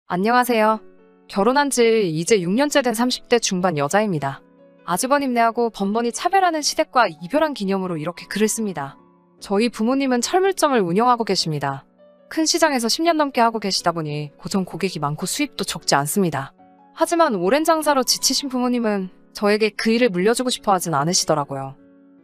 안녕하세요. 결혼한 지 이제 6년째 된 30대 중반 여자입니다. 아주버님네하고 번번이 차별하는 시댁과 이별한 기념으로 이렇게 글을 씁니다. 저희 부모님은 철물점을 운영하고 계십니다. 큰 시장에서 10년 넘게 하고 계시다 보니 고정 고객이 많고 수입도 적지 않습니다. 하지만 오랜 장사로 지치신 부모님은 저에게 그 일을 물려주고 싶어 하진 않으시더라고요.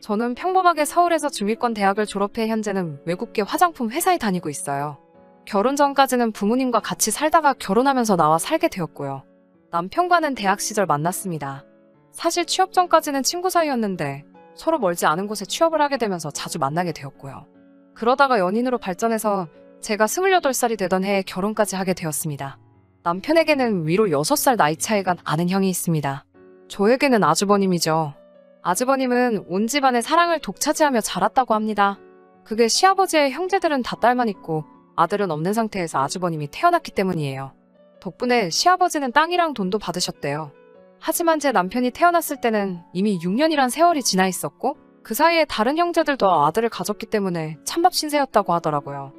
저는 평범하게 서울에서 중위권 대학을 졸업해 현재는 외국계 화장품 회사에 다니고 있어요. 결혼 전까지는 부모님과 같이 살다가 결혼하면서 나와 살게 되었고요. 남편과는 대학 시절 만났습니다. 사실 취업 전까지는 친구 사이였는데 서로 멀지 않은 곳에 취업을 하게 되면서 자주 만나게 되었고요. 그러다가 연인으로 발전해서 제가 28살이 되던 해에 결혼까지 하게 되었습니다. 남편에게는 위로 6살 나이 차이가 나는 형이 있습니다. 저에게는 아주버님이죠. 아주버님은 온 집안의 사랑을 독차지하며 자랐다고 합니다. 그게 시아버지의 형제들은 다 딸만 있고 아들은 없는 상태에서 아주버님이 태어났기 때문이에요. 덕분에 시아버지는 땅이랑 돈도 받으셨대요. 하지만 제 남편이 태어났을 때는 이미 6년이란 세월이 지나 있었고 그 사이에 다른 형제들도 아들을 가졌기 때문에 찬밥 신세였다고 하더라고요.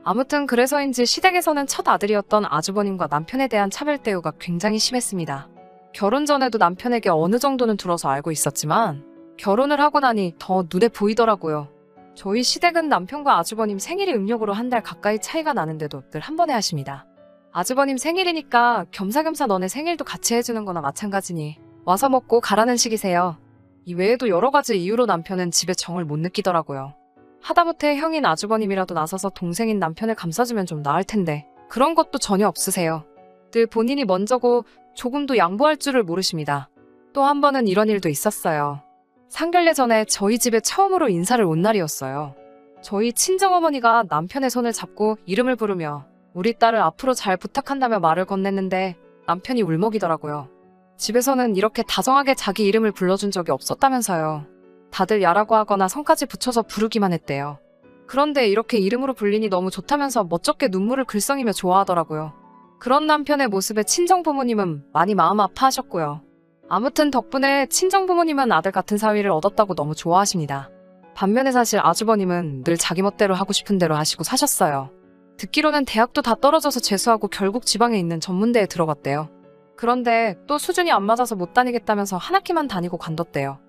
아무튼 그래서인지 시댁에서는 첫 아들이었던 아주버님과 남편에 대한 차별 대우가 굉장히 심했습니다. 결혼 전에도 남편에게 어느 정도는 들어서 알고 있었지만 결혼을 하고 나니 더 눈에 보이더라고요. 저희 시댁은 남편과 아주버님 생일이 음력으로 한 달 가까이 차이가 나는데도 늘 한 번에 하십니다. 아주버님 생일이니까 겸사겸사 너네 생일도 같이 해주는 거나 마찬가지니 와서 먹고 가라는 식이세요. 이 외에도 여러 가지 이유로 남편은 집에 정을 못 느끼더라고요. 하다못해 형인 아주버님이라도 나서서 동생인 남편을 감싸주면 좀 나을 텐데 그런 것도 전혀 없으세요. 늘 본인이 먼저고 조금도 양보할 줄을 모르십니다. 또 한 번은 이런 일도 있었어요. 상견례 전에 저희 집에 처음으로 인사를 온 날이었어요. 저희 친정어머니가 남편의 손을 잡고 이름을 부르며 우리 딸을 앞으로 잘 부탁한다며 말을 건넸는데 남편이 울먹이더라고요. 집에서는 이렇게 다정하게 자기 이름을 불러준 적이 없었다면서요. 다들 야라고 하거나 성까지 붙여서 부르기만 했대요. 그런데 이렇게 이름으로 불리니 너무 좋다면서 멋쩍게 눈물을 글썽이며 좋아하더라고요. 그런 남편의 모습에 친정부모님은 많이 마음 아파하셨고요. 아무튼 덕분에 친정부모님은 아들 같은 사위를 얻었다고 너무 좋아하십니다. 반면에 사실 아주버님은 늘 자기 멋대로 하고 싶은 대로 하시고 사셨어요. 듣기로는 대학도 다 떨어져서 재수하고 결국 지방에 있는 전문대에 들어갔대요. 그런데 또 수준이 안 맞아서 못 다니겠다면서 한 학기만 다니고 관뒀대요.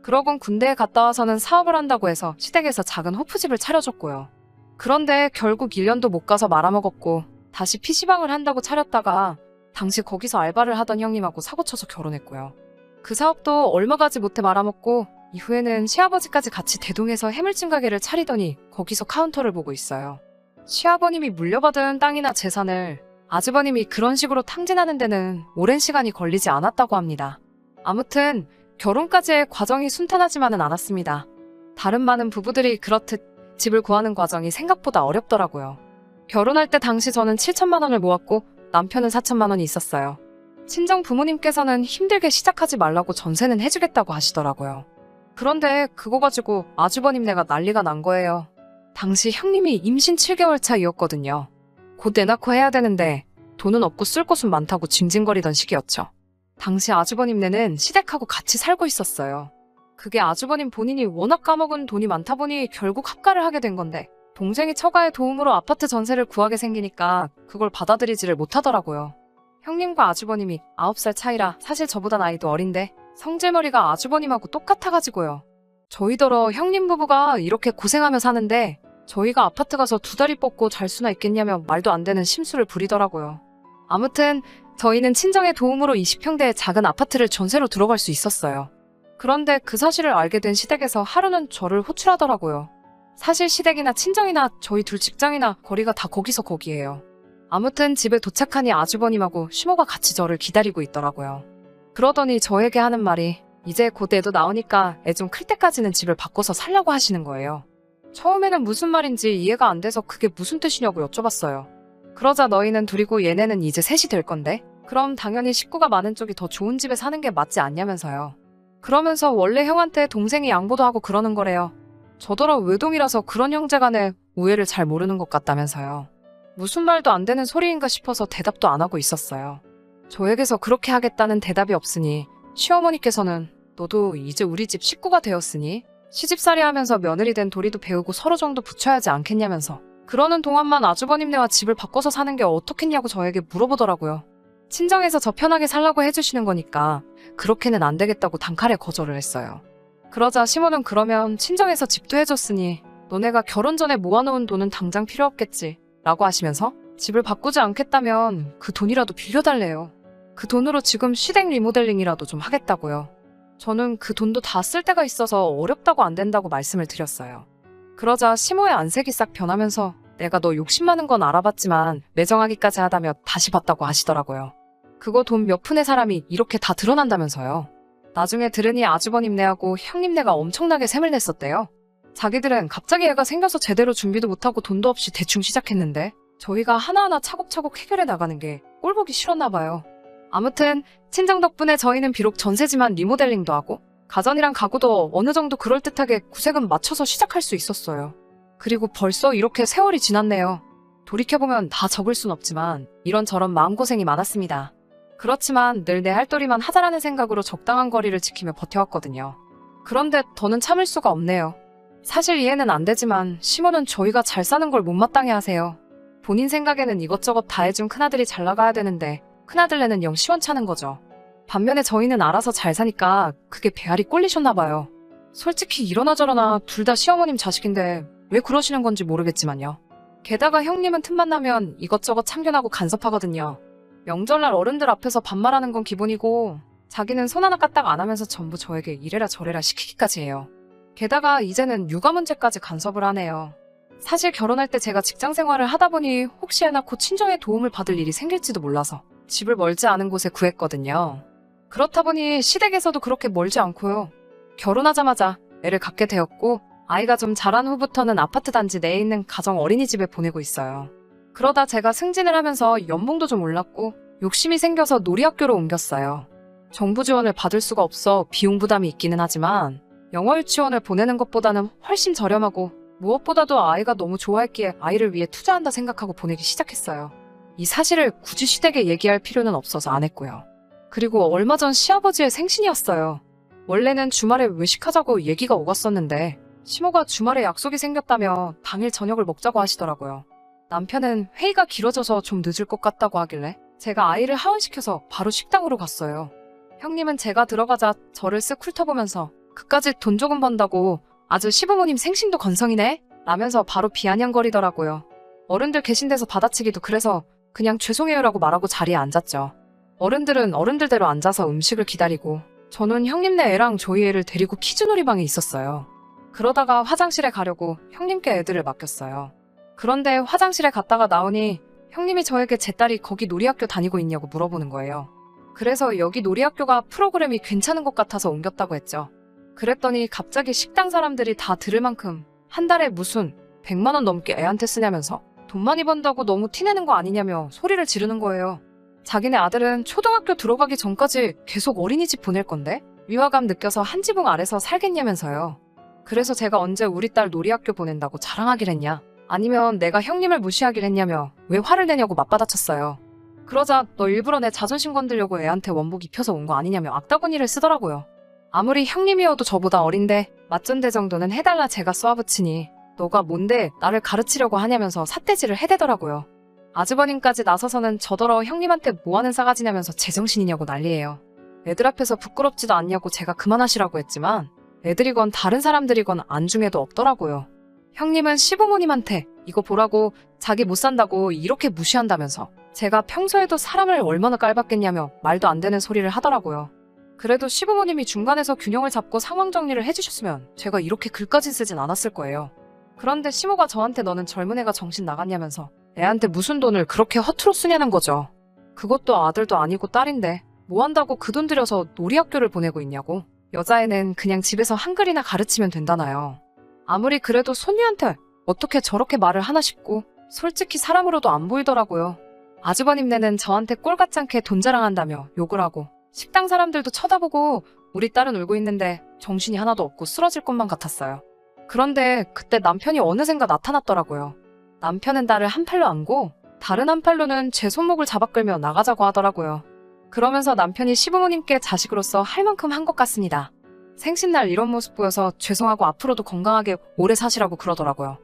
그러곤 군대에 갔다 와서는 사업을 한다고 해서 시댁에서 작은 호프집을 차려줬고요. 그런데 결국 1년도 못 가서 말아먹었고 다시 PC방을 한다고 차렸다가 당시 거기서 알바를 하던 형님하고 사고쳐서 결혼했고요. 그 사업도 얼마 가지 못해 말아먹고 이후에는 시아버지까지 같이 대동해서 해물찜 가게를 차리더니 거기서 카운터를 보고 있어요. 시아버님이 물려받은 땅이나 재산을 아주버님이 그런 식으로 탕진하는 데는 오랜 시간이 걸리지 않았다고 합니다. 아무튼 결혼까지의 과정이 순탄하지만은 않았습니다. 다른 많은 부부들이 그렇듯 집을 구하는 과정이 생각보다 어렵더라고요. 결혼할 때 당시 저는 7천만 원을 모았고 남편은 4천만 원이 있었어요. 친정 부모님께서는 힘들게 시작하지 말라고 전세는 해주겠다고 하시더라고요. 그런데 그거 가지고 아주버님네가 난리가 난 거예요. 당시 형님이 임신 7개월 차이었거든요. 곧 애 낳고 해야 되는데 돈은 없고 쓸 곳은 많다고 징징거리던 시기였죠. 당시 아주버님네는 시댁하고 같이 살고 있었어요. 그게 아주버님 본인이 워낙 까먹은 돈이 많다 보니 결국 합가를 하게 된 건데 동생이 처가의 도움으로 아파트 전세를 구하게 생기니까 그걸 받아들이지를 못하더라고요. 형님과 아주버님이 9살 차이라 사실 저보다 나이도 어린데 성질머리가 아주버님하고 똑같아가지고요. 저희더러 형님 부부가 이렇게 고생하며 사는데 저희가 아파트 가서 2다리 뻗고 잘 수나 있겠냐며 말도 안 되는 심술을 부리더라고요. 아무튼 저희는 친정의 도움으로 20평대의 작은 아파트를 전세로 들어갈 수 있었어요. 그런데 그 사실을 알게 된 시댁에서 하루는 저를 호출하더라고요. 사실 시댁이나 친정이나 저희 둘 직장이나 거리가 다 거기서 거기예요. 아무튼 집에 도착하니 아주버님하고 시모가 같이 저를 기다리고 있더라고요. 그러더니 저에게 하는 말이 이제 곧 애도 나오니까 애 좀 클 때까지는 집을 바꿔서 살려고 하시는 거예요. 처음에는 무슨 말인지 이해가 안 돼서 그게 무슨 뜻이냐고 여쭤봤어요. 그러자 너희는 둘이고 얘네는 이제 셋이 될 건데 그럼 당연히 식구가 많은 쪽이 더 좋은 집에 사는 게 맞지 않냐면서요. 그러면서 원래 형한테 동생이 양보도 하고 그러는 거래요. 저더러 외동이라서 그런 형제간의 우애를 잘 모르는 것 같다면서요. 무슨 말도 안 되는 소리인가 싶어서 대답도 안 하고 있었어요. 저에게서 그렇게 하겠다는 대답이 없으니 시어머니께서는 너도 이제 우리 집 식구가 되었으니 시집살이 하면서 며느리 된 도리도 배우고 서로 정도 붙여야지 않겠냐면서 그러는 동안만 아주버님네와 집을 바꿔서 사는 게 어떻겠냐고 저에게 물어보더라고요. 친정에서 저 편하게 살라고 해주시는 거니까 그렇게는 안 되겠다고 단칼에 거절을 했어요. 그러자 시모는 그러면 친정에서 집도 해줬으니 너네가 결혼 전에 모아놓은 돈은 당장 필요 없겠지 라고 하시면서 집을 바꾸지 않겠다면 그 돈이라도 빌려달래요. 그 돈으로 지금 시댁 리모델링이라도 좀 하겠다고요. 저는 그 돈도 다 쓸 데가 있어서 어렵다고 안 된다고 말씀을 드렸어요. 그러자 시모의 안색이 싹 변하면서 내가 너 욕심 많은 건 알아봤지만 매정하기까지 하다며 다시 봤다고 하시더라고요. 그거 돈 몇 푼의 사람이 이렇게 다 드러난다면서요. 나중에 들으니 아주버님네하고 형님네가 엄청나게 셈을 냈었대요. 자기들은 갑자기 애가 생겨서 제대로 준비도 못하고 돈도 없이 대충 시작했는데 저희가 하나하나 차곡차곡 해결해 나가는 게 꼴보기 싫었나 봐요. 아무튼 친정 덕분에 저희는 비록 전세지만 리모델링도 하고 가전이랑 가구도 어느 정도 그럴듯하게 구색은 맞춰서 시작할 수 있었어요. 그리고 벌써 이렇게 세월이 지났네요. 돌이켜보면 다 적을 순 없지만 이런저런 마음고생이 많았습니다. 그렇지만 늘 내 할 도리만 하자라는 생각으로 적당한 거리를 지키며 버텨왔거든요. 그런데 더는 참을 수가 없네요. 사실 이해는 안 되지만 시모는 저희가 잘 사는 걸 못마땅해 하세요. 본인 생각에는 이것저것 다 해준 큰아들이 잘 나가야 되는데 큰아들네는 영 시원찮은 거죠. 반면에 저희는 알아서 잘 사니까 그게 배알이 꼴리셨나 봐요. 솔직히 이러나 저러나 둘 다 시어머님 자식인데 왜 그러시는 건지 모르겠지만요. 게다가 형님은 틈만 나면 이것저것 참견하고 간섭하거든요. 명절날 어른들 앞에서 반말하는 건 기본이고 자기는 손 하나 까딱 안 하면서 전부 저에게 이래라 저래라 시키기까지 해요. 게다가 이제는 육아 문제까지 간섭을 하네요. 사실 결혼할 때 제가 직장 생활을 하다 보니 혹시 애 낳고 친정의 도움을 받을 일이 생길지도 몰라서 집을 멀지 않은 곳에 구했거든요. 그렇다 보니 시댁에서도 그렇게 멀지 않고요. 결혼하자마자 애를 갖게 되었고 아이가 좀 자란 후부터는 아파트 단지 내에 있는 가정 어린이집에 보내고 있어요. 그러다 제가 승진을 하면서 연봉도 좀 올랐고 욕심이 생겨서 놀이학교로 옮겼어요. 정부 지원을 받을 수가 없어 비용 부담이 있기는 하지만 영어 유치원을 보내는 것보다는 훨씬 저렴하고 무엇보다도 아이가 너무 좋아했기에 아이를 위해 투자한다 생각하고 보내기 시작했어요. 이 사실을 굳이 시댁에 얘기할 필요는 없어서 안 했고요. 그리고 얼마 전 시아버지의 생신이었어요. 원래는 주말에 외식하자고 얘기가 오갔었는데 시모가 주말에 약속이 생겼다며 당일 저녁을 먹자고 하시더라고요. 남편은 회의가 길어져서 좀 늦을 것 같다고 하길래 제가 아이를 하원시켜서 바로 식당으로 갔어요. 형님은 제가 들어가자 저를 쓱 훑어보면서 그까짓 돈 조금 번다고 아주 시부모님 생신도 건성이네? 라면서 바로 비아냥거리더라고요. 어른들 계신 데서 받아치기도 그래서 그냥 죄송해요라고 말하고 자리에 앉았죠. 어른들은 어른들대로 앉아서 음식을 기다리고 저는 형님네 애랑 저희 애를 데리고 키즈놀이방에 있었어요. 그러다가 화장실에 가려고 형님께 애들을 맡겼어요. 그런데 화장실에 갔다가 나오니 형님이 저에게 제 딸이 거기 놀이학교 다니고 있냐고 물어보는 거예요. 그래서 여기 놀이학교가 프로그램이 괜찮은 것 같아서 옮겼다고 했죠. 그랬더니 갑자기 식당 사람들이 다 들을 만큼 한 달에 무슨 100만 원 넘게 애한테 쓰냐면서 돈 많이 번다고 너무 티내는 거 아니냐며 소리를 지르는 거예요. 자기네 아들은 초등학교 들어가기 전까지 계속 어린이집 보낼 건데 위화감 느껴서 한 지붕 아래서 살겠냐면서요. 그래서 제가 언제 우리 딸 놀이학교 보낸다고 자랑하길 했냐, 아니면 내가 형님을 무시하길 했냐며 왜 화를 내냐고 맞받아쳤어요. 그러자 너 일부러 내 자존심 건들려고 애한테 원복 입혀서 온 거 아니냐며 악다구니를 쓰더라고요. 아무리 형님이어도 저보다 어린데 맞전대 정도는 해달라 제가 쏘아붙이니 너가 뭔데 나를 가르치려고 하냐면서 삿대질을 해대더라고요. 아주버님까지 나서서는 저더러 형님한테 뭐하는 싸가지냐면서 제정신이냐고 난리예요. 애들 앞에서 부끄럽지도 않냐고 제가 그만하시라고 했지만 애들이건 다른 사람들이건 안중에도 없더라고요. 형님은 시부모님한테 이거 보라고 자기 못 산다고 이렇게 무시한다면서 제가 평소에도 사람을 얼마나 깔봤겠냐며 말도 안 되는 소리를 하더라고요. 그래도 시부모님이 중간에서 균형을 잡고 상황 정리를 해주셨으면 제가 이렇게 글까지 쓰진 않았을 거예요. 그런데 시모가 저한테 너는 젊은 애가 정신 나갔냐면서 애한테 무슨 돈을 그렇게 허투루 쓰냐는 거죠. 그것도 아들도 아니고 딸인데 뭐 한다고 그 돈 들여서 놀이학교를 보내고 있냐고. 여자애는 그냥 집에서 한글이나 가르치면 된다나요. 아무리 그래도 손녀한테 어떻게 저렇게 말을 하나 싶고 솔직히 사람으로도 안 보이더라고요. 아주버님네는 저한테 꼴같지 않게 돈 자랑한다며 욕을 하고 식당 사람들도 쳐다보고 우리 딸은 울고 있는데 정신이 하나도 없고 쓰러질 것만 같았어요. 그런데 그때 남편이 어느샌가 나타났더라고요. 남편은 딸을 한 팔로 안고 다른 한 팔로는 제 손목을 잡아 끌며 나가자고 하더라고요. 그러면서 남편이 시부모님께 자식으로서 할 만큼 한 것 같습니다. 생신날 이런 모습 보여서 죄송하고 앞으로도 건강하게 오래 사시라고 그러더라고요.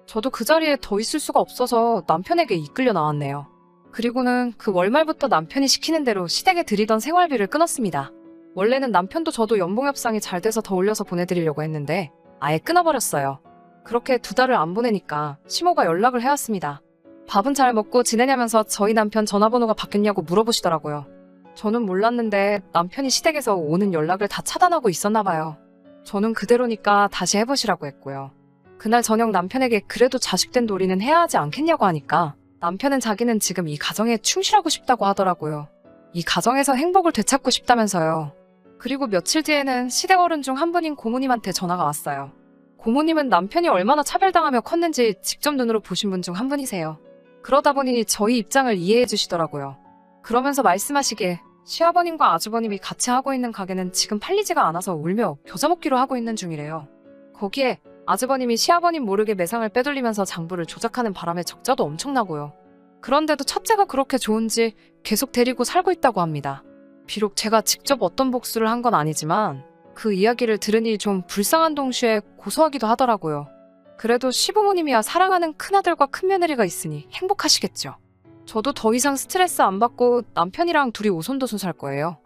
저도 그 자리에 더 있을 수가 없어서 남편에게 이끌려 나왔네요. 그리고는 그 월말부터 남편이 시키는 대로 시댁에 드리던 생활비를 끊었습니다. 원래는 남편도 저도 연봉 협상이 잘 돼서 더 올려서 보내드리려고 했는데 아예 끊어버렸어요. 그렇게 2달을 안 보내니까 시모가 연락을 해왔습니다. 밥은 잘 먹고 지내냐면서 저희 남편 전화번호가 바뀌었냐고 물어보시더라고요. 저는 몰랐는데 남편이 시댁에서 오는 연락을 다 차단하고 있었나 봐요. 저는 그대로니까 다시 해보시라고 했고요. 그날 저녁 남편에게 그래도 자식된 도리는 해야 하지 않겠냐고 하니까 남편은 자기는 지금 이 가정에 충실하고 싶다고 하더라고요. 이 가정에서 행복을 되찾고 싶다면서요. 그리고 며칠 뒤에는 시댁 어른 중 한 분인 고모님한테 전화가 왔어요. 고모님은 남편이 얼마나 차별당하며 컸는지 직접 눈으로 보신 분 중 한 분이세요. 그러다 보니 저희 입장을 이해해 주시더라고요. 그러면서 말씀하시길 시아버님과 아주버님이 같이 하고 있는 가게는 지금 팔리지가 않아서 울며 겨자 먹기로 하고 있는 중이래요. 거기에 아주버님이 시아버님 모르게 매상을 빼돌리면서 장부를 조작하는 바람에 적자도 엄청나고요. 그런데도 첫째가 그렇게 좋은지 계속 데리고 살고 있다고 합니다. 비록 제가 직접 어떤 복수를 한 건 아니지만 그 이야기를 들으니 좀 불쌍한 동시에 고소하기도 하더라고요. 그래도 시부모님이야 사랑하는 큰아들과 큰며느리가 있으니 행복하시겠죠. 저도 더 이상 스트레스 안 받고 남편이랑 둘이 오손도손 살 거예요.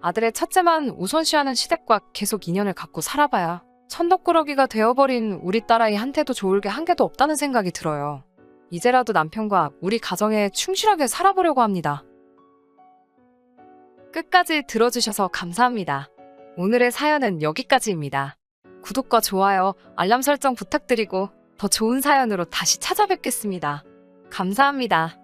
아들의 첫째만 우선시하는 시댁과 계속 인연을 갖고 살아봐야 천덕꾸러기가 되어버린 우리 딸아이 한테도 좋을 게 한 개도 없다는 생각이 들어요. 이제라도 남편과 우리 가정에 충실하게 살아보려고 합니다. 끝까지 들어주셔서 감사합니다. 오늘의 사연은 여기까지입니다. 구독과 좋아요, 알람 설정 부탁드리고 더 좋은 사연으로 다시 찾아뵙겠습니다. 감사합니다.